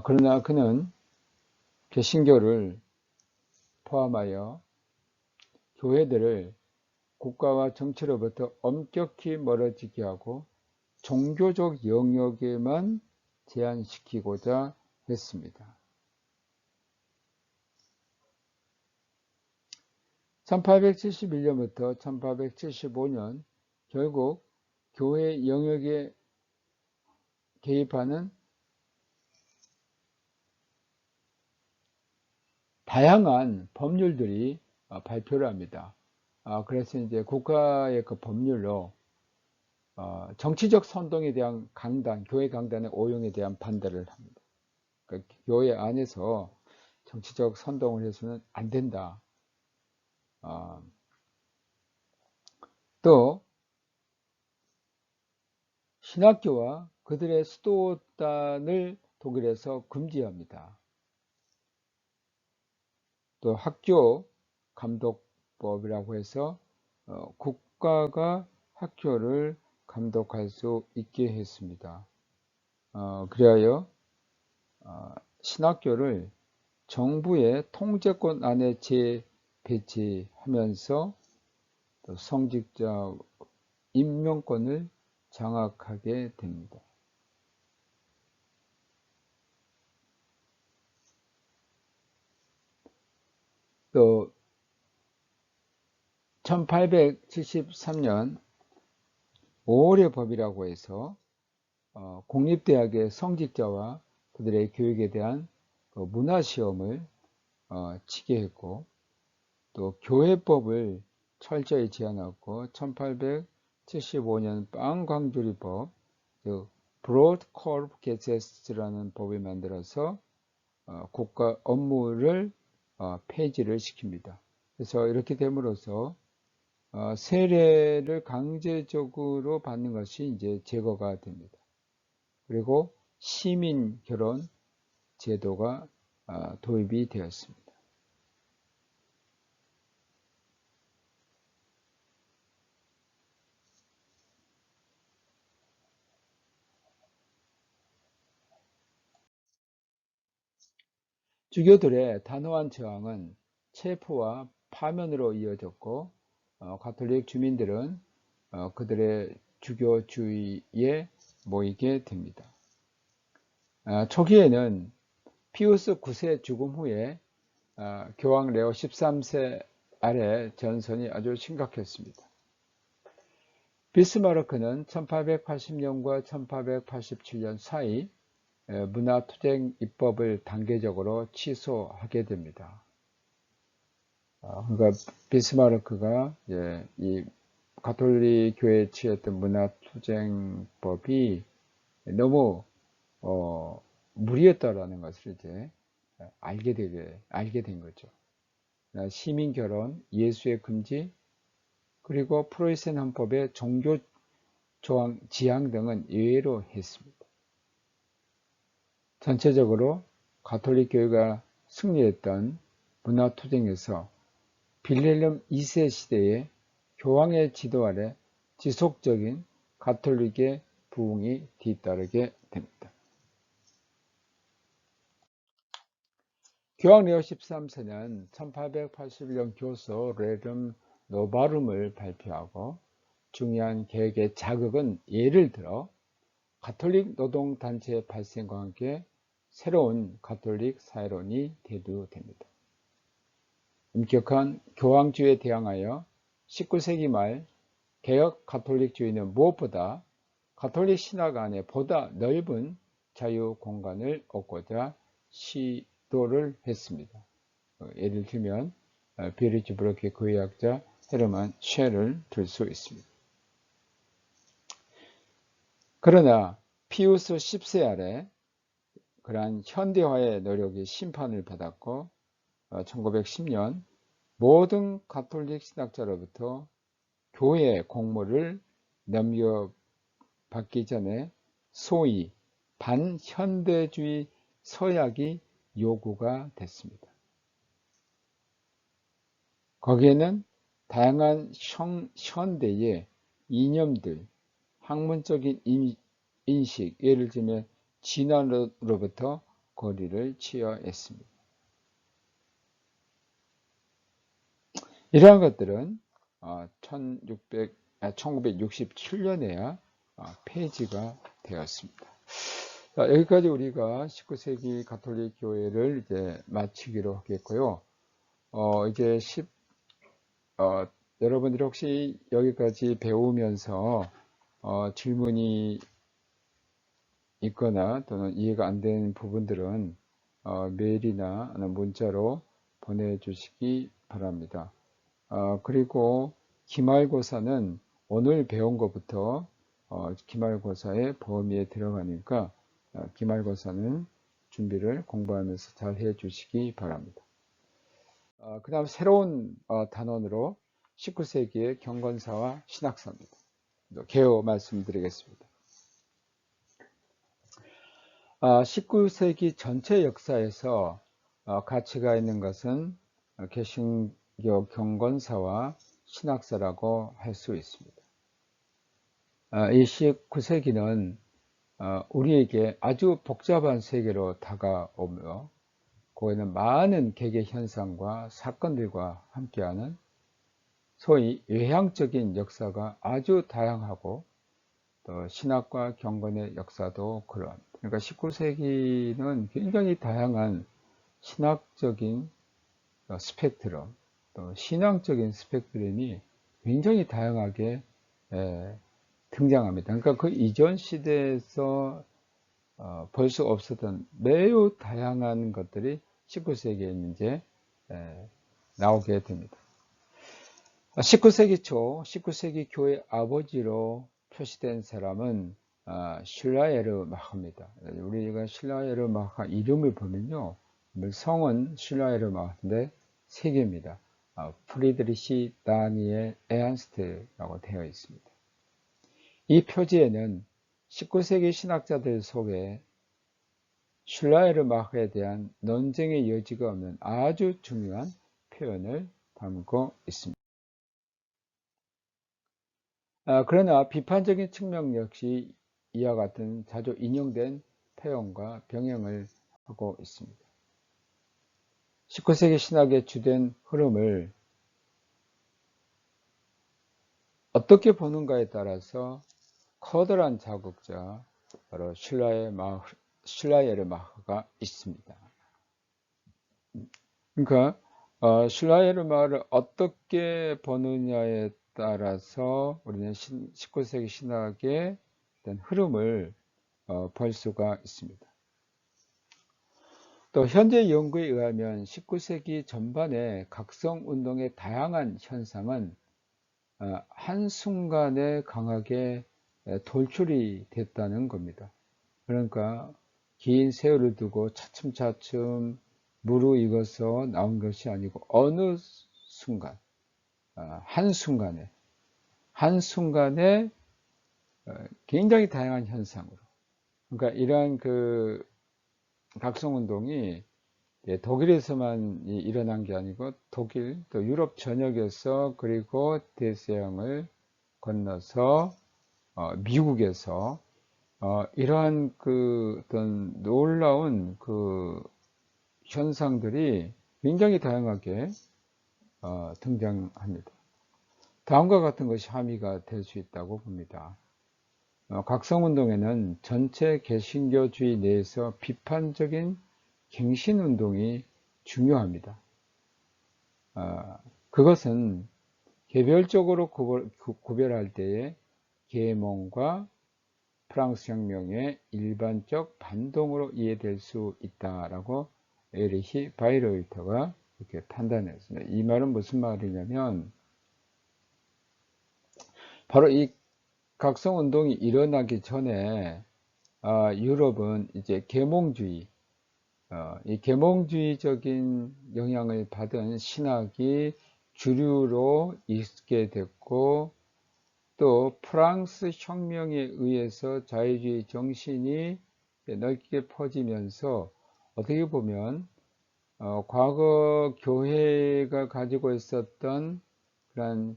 그러나 그는 개신교를 포함하여 교회들을 국가와 정치로부터 엄격히 멀어지게 하고 종교적 영역에만 제한시키고자 했습니다. 1871년부터 1875년 결국 교회 영역에 개입하는 다양한 법률들이 발표를 합니다. 그래서 이제 국가의 그 법률로 정치적 선동에 대한 강단, 교회 강단의 오용에 대한 반대를 합니다. 그러니까 교회 안에서 정치적 선동을 해서는 안 된다. 또 신학교와 그들의 수도단을 독일에서 금지합니다. 또 학교 감독법이라고 해서 국가가 학교를 감독할 수 있게 했습니다. 그리하여 신학교를 정부의 통제권 안에 재배치하면서 또 성직자 임명권을 장악하게 됩니다. 또 1873년 5월의 법이라고 해서 공립대학의 성직자와 그들의 교육에 대한 문화시험을 치게 했고, 또 교회법을 철저히 제한하고 1875년 빵광주리법, 즉 브로드콜프 게세스라는 법을 만들어서 국가 업무를 폐지를 시킵니다. 그래서 이렇게 됨으로써 세례를 강제적으로 받는 것이 이제 제거가 됩니다. 그리고 시민 결혼 제도가 도입이 되었습니다. 주교들의 단호한 저항은 체포와 파면으로 이어졌고, 가톨릭 주민들은 그들의 주교 주위에 모이게 됩니다. 초기에는 피우스 9세 죽음 후에 교황 레오 13세 아래 전선이 아주 심각했습니다. 비스마르크는 1880년과 1887년 사이 문화투쟁 입법을 단계적으로 취소하게 됩니다. 그러니까 비스마르크가 이 가톨릭 교회에 취했던 문화투쟁법이 너무 무리였다라는 것을 이제 알게 된 거죠. 시민 결혼, 예수의 금지, 그리고 프로이센 헌법의 종교 지향 등은 예외로 했습니다. 전체적으로 가톨릭 교회가 승리했던 문화투쟁에서 빌헬름 2세 시대의 교황의 지도 아래 지속적인 가톨릭의 부흥이 뒤따르게 됩니다. 교황 레오 13세는 1881년 교서 레름 노바룸을 발표하고 중요한 계획의 자극은 예를 들어 가톨릭 노동단체의 발생과 함께 새로운 가톨릭 사회론이 대두됩니다. 엄격한 교황주의에 대항하여 19세기 말 개혁 가톨릭주의는 무엇보다 가톨릭 신학 안에 보다 넓은 자유 공간을 얻고자 시도를 했습니다. 예를 들면 베르츠부르크의 거의학자 헤르만 쉘을 들 수 있습니다. 그러나 피우스 10세 아래 그러한 현대화의 노력이 심판을 받았고 1910년 모든 가톨릭 신학자로부터 교회 공모를 넘겨받기 전에 소위 반현대주의 서약이 요구가 됐습니다. 거기에는 다양한 현대의 이념들, 학문적인 인식, 예를 들면 진화로부터 거리를 취하였습니다. 이러한 것들은 1967년에야 폐지가 되었습니다. 자, 여기까지 우리가 19세기 가톨릭 교회를 이제 마치기로 하겠고요. 이제 여러분들이 혹시 여기까지 배우면서 질문이 있거나 또는 이해가 안 되는 부분들은 메일이나 문자로 보내주시기 바랍니다. 그리고 기말고사는 오늘 배운 것부터 기말고사의 범위에 들어가니까 기말고사는 준비를 공부하면서 잘 해주시기 바랍니다. 그 다음 새로운 단원으로 19세기의 경건사와 신학사입니다. 개요 말씀드리겠습니다. 19세기 전체 역사에서 가치가 있는 것은 개신교 경건사와 신학사라고 할 수 있습니다. 이 19세기는 우리에게 아주 복잡한 세계로 다가오며 거기는 많은 개개 현상과 사건들과 함께하는 소위 외향적인 역사가 아주 다양하고 또 신학과 경건의 역사도 그러합니다. 그러니까 19세기는 굉장히 다양한 신학적인 스펙트럼, 또 신앙적인 스펙트럼이 굉장히 다양하게 등장합니다. 그러니까 그 이전 시대에서 볼 수 없었던 매우 다양한 것들이 19세기에 이제 나오게 됩니다. 19세기 초 19세기 교회 아버지로 표시된 사람은 슐라예르 마하입니다. 우리가 슐라예르 마하 이름을 보면요, 성은 슐라예르 마하인데 세 개입니다. 프리드리시 다니엘 에한스트라고 되어 있습니다. 이 표지에는 19세기 신학자들 속에 슐라예르 마하에 대한 논쟁의 여지가 없는 아주 중요한 표현을 담고 있습니다. 그러나 비판적인 측면 역시 이와 같은 자주 인용된 표현과 병행을 하고 있습니다. 19세기 신학의 주된 흐름을 어떻게 보는가에 따라서 커다란 자극자, 바로 슐라예르 마하가 있습니다. 그러니까 슐라예르 마하를 어떻게 보느냐에 따라서 우리는 19세기 신학의 흐름을 볼 수가 있습니다. 또 현재 연구에 의하면 19세기 전반의 각성운동의 다양한 현상은 한순간에 강하게 돌출이 됐다는 겁니다. 그러니까 긴 세월을 두고 차츰차츰 무르익어서 나온 것이 아니고 어느 순간, 한순간에 굉장히 다양한 현상으로, 그러니까 이러한 그 각성운동이 독일에서만 일어난 게 아니고 독일 또 유럽 전역에서 그리고 대서양을 건너서 미국에서 이러한 그 어떤 놀라운 그 현상들이 굉장히 다양하게 등장합니다. 다음과 같은 것이 함의가 될 수 있다고 봅니다. 각성운동에는 전체 개신교주의 내에서 비판적인 갱신운동이 중요합니다. 그것은 개별적으로 구별할 때에 계몽과 프랑스 혁명의 일반적 반동으로 이해될 수 있다라고 에리히 바이로이터가 이렇게 판단했습니다. 이 말은 무슨 말이냐면 바로 이 각성운동이 일어나기 전에 유럽은 이제 계몽주의, 이 계몽주의적인 영향을 받은 신학이 주류로 있게 됐고, 또 프랑스 혁명에 의해서 자유주의 정신이 넓게 퍼지면서 어떻게 보면 과거 교회가 가지고 있었던 그런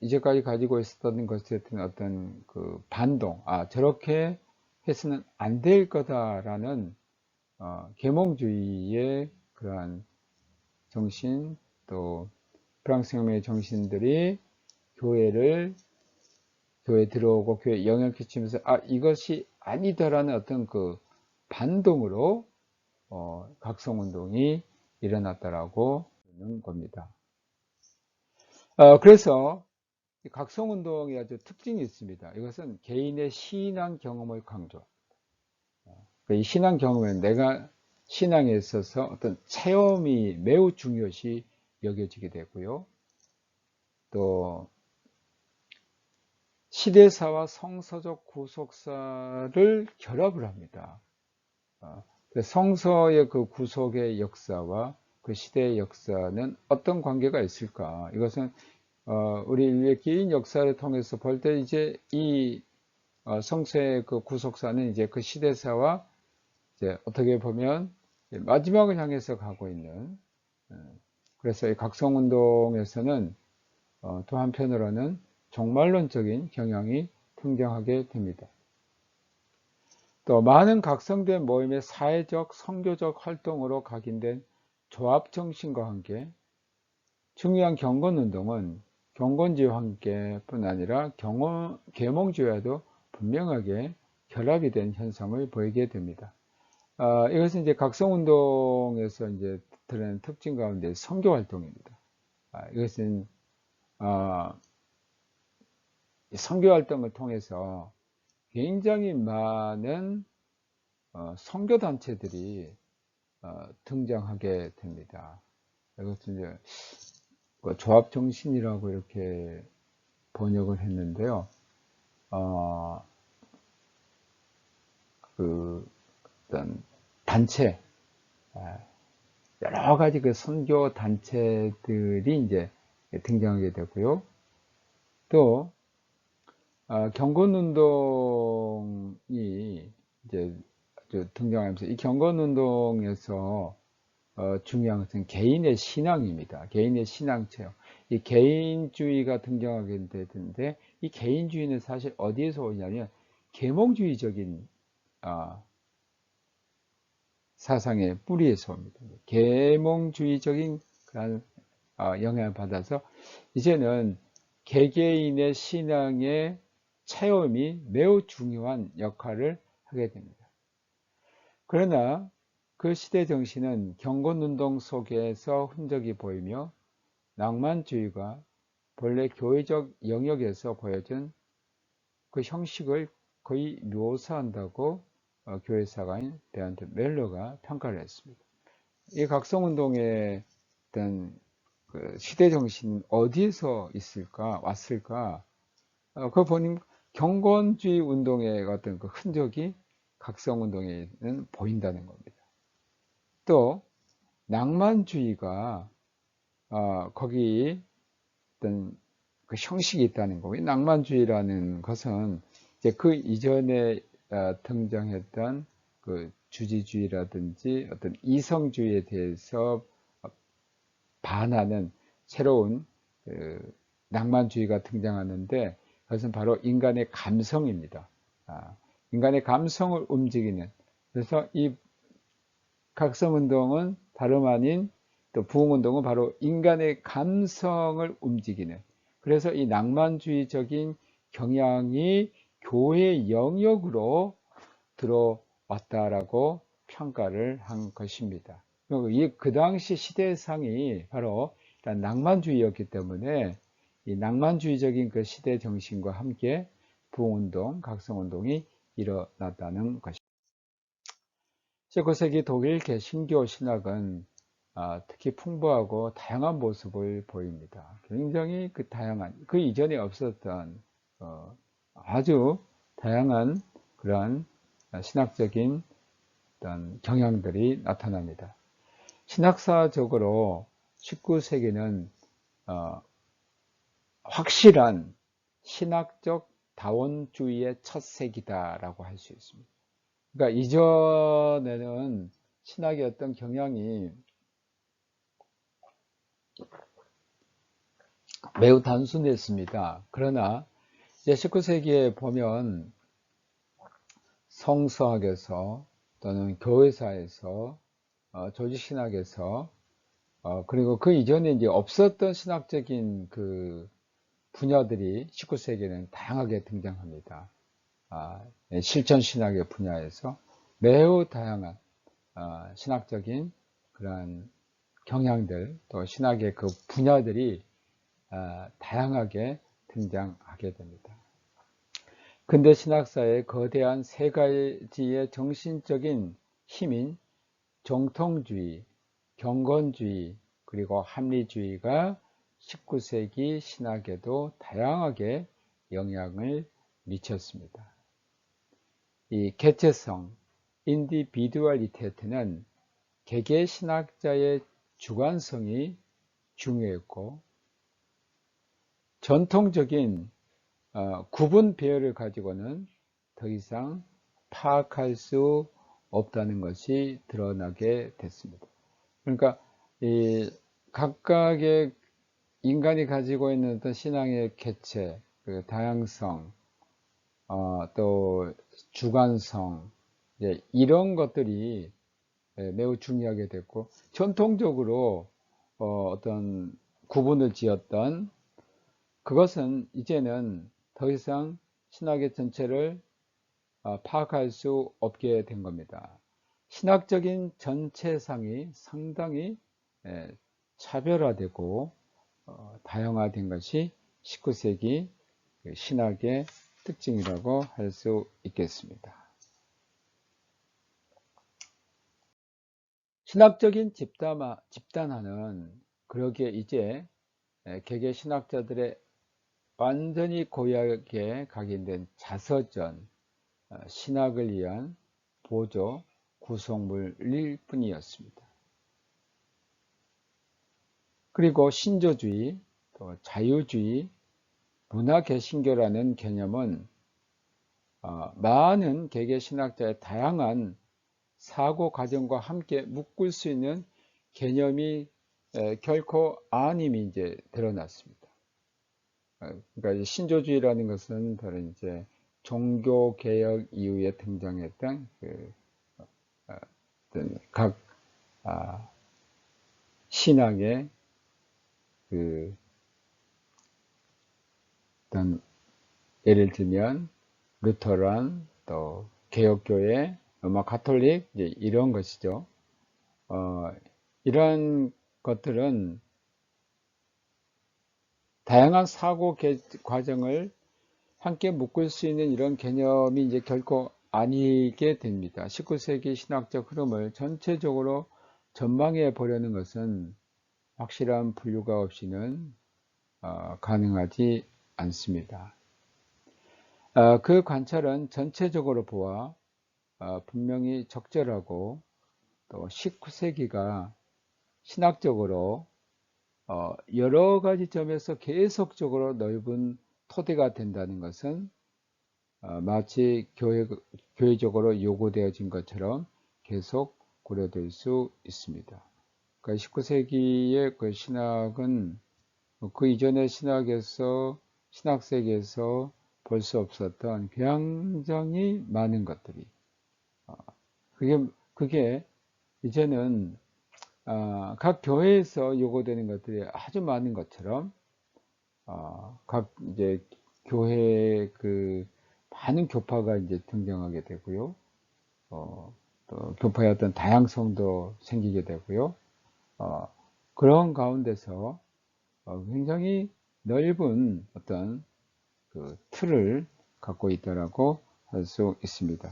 이제까지 가지고 있었던 것에 대한 어떤 그 반동, 저렇게 해서는 안 될 거다라는 계몽주의의 그러한 정신, 또 프랑스 혁명의 정신들이 교회에 들어오고 교회에 영향을 끼치면서 이것이 아니다라는 어떤 그 반동으로 각성운동이 일어났다라고 하는 겁니다. 그래서 각성운동의 아주 특징이 있습니다. 이것은 개인의 신앙 경험을 강조. 이 신앙 경험은 내가 신앙에 있어서 어떤 체험이 매우 중요시 여겨지게 되고요. 또 시대사와 성서적 구속사를 결합을 합니다. 성서의 그 구속의 역사와 그 시대의 역사는 어떤 관계가 있을까? 이것은 우리 인류의 긴 역사를 통해서 볼 때 이제 이 성서의 그 구속사는 이제 그 시대사와 이제 어떻게 보면 마지막을 향해서 가고 있는, 그래서 이 각성운동에서는 또 한편으로는 종말론적인 경향이 등장하게 됩니다. 또 많은 각성된 모임의 사회적, 선교적 활동으로 각인된 조합정신과 함께 중요한 경건운동은 경건주의와 함께 뿐 아니라 계몽주의와도 분명하게 결합이 된 현상을 보이게 됩니다. 이것은 이제 각성운동에서 이제 드러낸 특징 가운데 선교활동입니다. 이것은 선교활동을 통해서 굉장히 많은 선교단체들이 등장하게 됩니다. 이것은 이제 조합정신이라고 이렇게 번역을 했는데요. 그 어떤 단체, 여러 가지 그 선교 단체들이 이제 등장하게 되고요. 또 경건운동이 이제 등장하면서 이 경건운동에서 중요한 것은 개인의 신앙입니다. 개인의 신앙 체험. 이 개인주의가 등장하게 되는데 이 개인주의는 사실 어디에서 오냐면 계몽주의적인 사상의 뿌리에서 옵니다. 계몽주의적인 그런 영향을 받아서 이제는 개개인의 신앙의 체험이 매우 중요한 역할을 하게 됩니다. 그러나 그 시대 정신은 경건운동 속에서 흔적이 보이며 낭만주의가 본래 교회적 영역에서 보여준 그 형식을 거의 묘사한다고 교회사가인 베란트 멜러가 평가를 했습니다. 이 각성운동의 어떤 그 시대 정신 어디에서 왔을까? 그거 보니 경건주의 운동의 어떤 그 흔적이 각성운동에는 보인다는 겁니다. 또 낭만주의가 거기 어떤 그 형식이 있다는 거고, 낭만주의라는 것은 이제 그 이전에 등장했던 그 주지주의라든지 어떤 이성주의에 대해서 반하는 새로운 그 낭만주의가 등장하는데, 그것은 바로 인간의 감성입니다. 인간의 감성을 움직이는, 그래서 이 각성운동은 다름 아닌 또 부흥운동은 바로 인간의 감성을 움직이는, 그래서 이 낭만주의적인 경향이 교회 영역으로 들어왔다라고 평가를 한 것입니다. 그 당시 시대상이 바로 일단 낭만주의였기 때문에 이 낭만주의적인 그 시대 정신과 함께 부흥운동, 각성운동이 일어났다는 것입니다. 19세기 독일 개신교 신학은 특히 풍부하고 다양한 모습을 보입니다. 굉장히 그 다양한, 그 이전에 없었던 아주 다양한 그러한 신학적인 어떤 경향들이 나타납니다. 신학사적으로 19세기는 확실한 신학적 다원주의의 첫 세기다라고 할 수 있습니다. 그러니까 이전에는 신학의 어떤 경향이 매우 단순했습니다. 그러나 이제 19세기에 보면 성서학에서 또는 교회사에서 조직신학에서 그리고 그 이전에 이제 없었던 신학적인 그 분야들이 19세기에는 다양하게 등장합니다. 실천신학의 분야에서 매우 다양한 신학적인 그러한 경향들 또 신학의 그 분야들이 다양하게 등장하게 됩니다. 근대 신학사의 거대한 세 가지의 정신적인 힘인 정통주의, 경건주의, 그리고 합리주의가 19세기 신학에도 다양하게 영향을 미쳤습니다. 이 개체성, 인디비두얼리테트는 개개 신학자의 주관성이 중요했고 전통적인 구분 배열을 가지고는 더 이상 파악할 수 없다는 것이 드러나게 됐습니다. 그러니까 이 각각의 인간이 가지고 있는 어떤 신앙의 개체, 그 다양성, 또 주관성, 이런 것들이 매우 중요하게 됐고 전통적으로 어떤 구분을 지었던 그것은 이제는 더 이상 신학의 전체를 파악할 수 없게 된 겁니다. 신학적인 전체상이 상당히 차별화되고 다양화된 것이 19세기 신학의 특징이라고 할 수 있겠습니다. 신학적인 집단화는 그러기에 이제 개개 신학자들의 완전히 고약에 각인된 자서전, 신학을 위한 보조 구성물일 뿐이었습니다. 그리고 신조주의, 또 자유주의, 문화개신교라는 개념은 많은 개개 신학자의 다양한 사고 과정과 함께 묶을 수 있는 개념이 결코 아님이 이제 드러났습니다. 그러니까 신조주의라는 것은 바로 이제 종교 개혁 이후에 등장했던 각 신학의 어떤 예를 들면 루터란, 또 개혁교회, 로마 가톨릭 이런 것이죠. 이런 것들은 다양한 사고 과정을 함께 묶을 수 있는 이런 개념이 이제 결코 아니게 됩니다. 19세기 신학적 흐름을 전체적으로 전망해 보려는 것은 확실한 분류가 없이는 가능하지 않습니다. 그 관찰은 전체적으로 보아 분명히 적절하고 또 19세기가 신학적으로 여러 가지 점에서 계속적으로 넓은 토대가 된다는 것은 마치 교회적으로 요구되어진 것처럼 계속 고려될 수 있습니다. 그러니까 19세기의 그 신학은 그 이전의 신학세계에서 볼 수 없었던 굉장히 많은 것들이 그게 이제는 각 교회에서 요구되는 것들이 아주 많은 것처럼 각 이제 교회의 그 많은 교파가 이제 등장하게 되고요. 또 교파의 어떤 다양성도 생기게 되고요. 그런 가운데서 굉장히 넓은 어떤 그 틀을 갖고 있다라고 할 수 있습니다.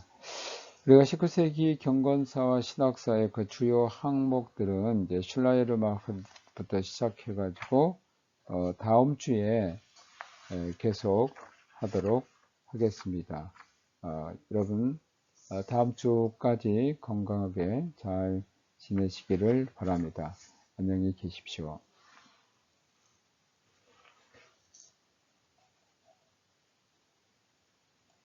우리가 19세기 경건사와 신학사의 그 주요 항목들은 이제 슐라이르마흐부터 시작해가지고 다음 주에 계속 하도록 하겠습니다. 여러분 다음 주까지 건강하게 잘 지내시기를 바랍니다. 안녕히 계십시오.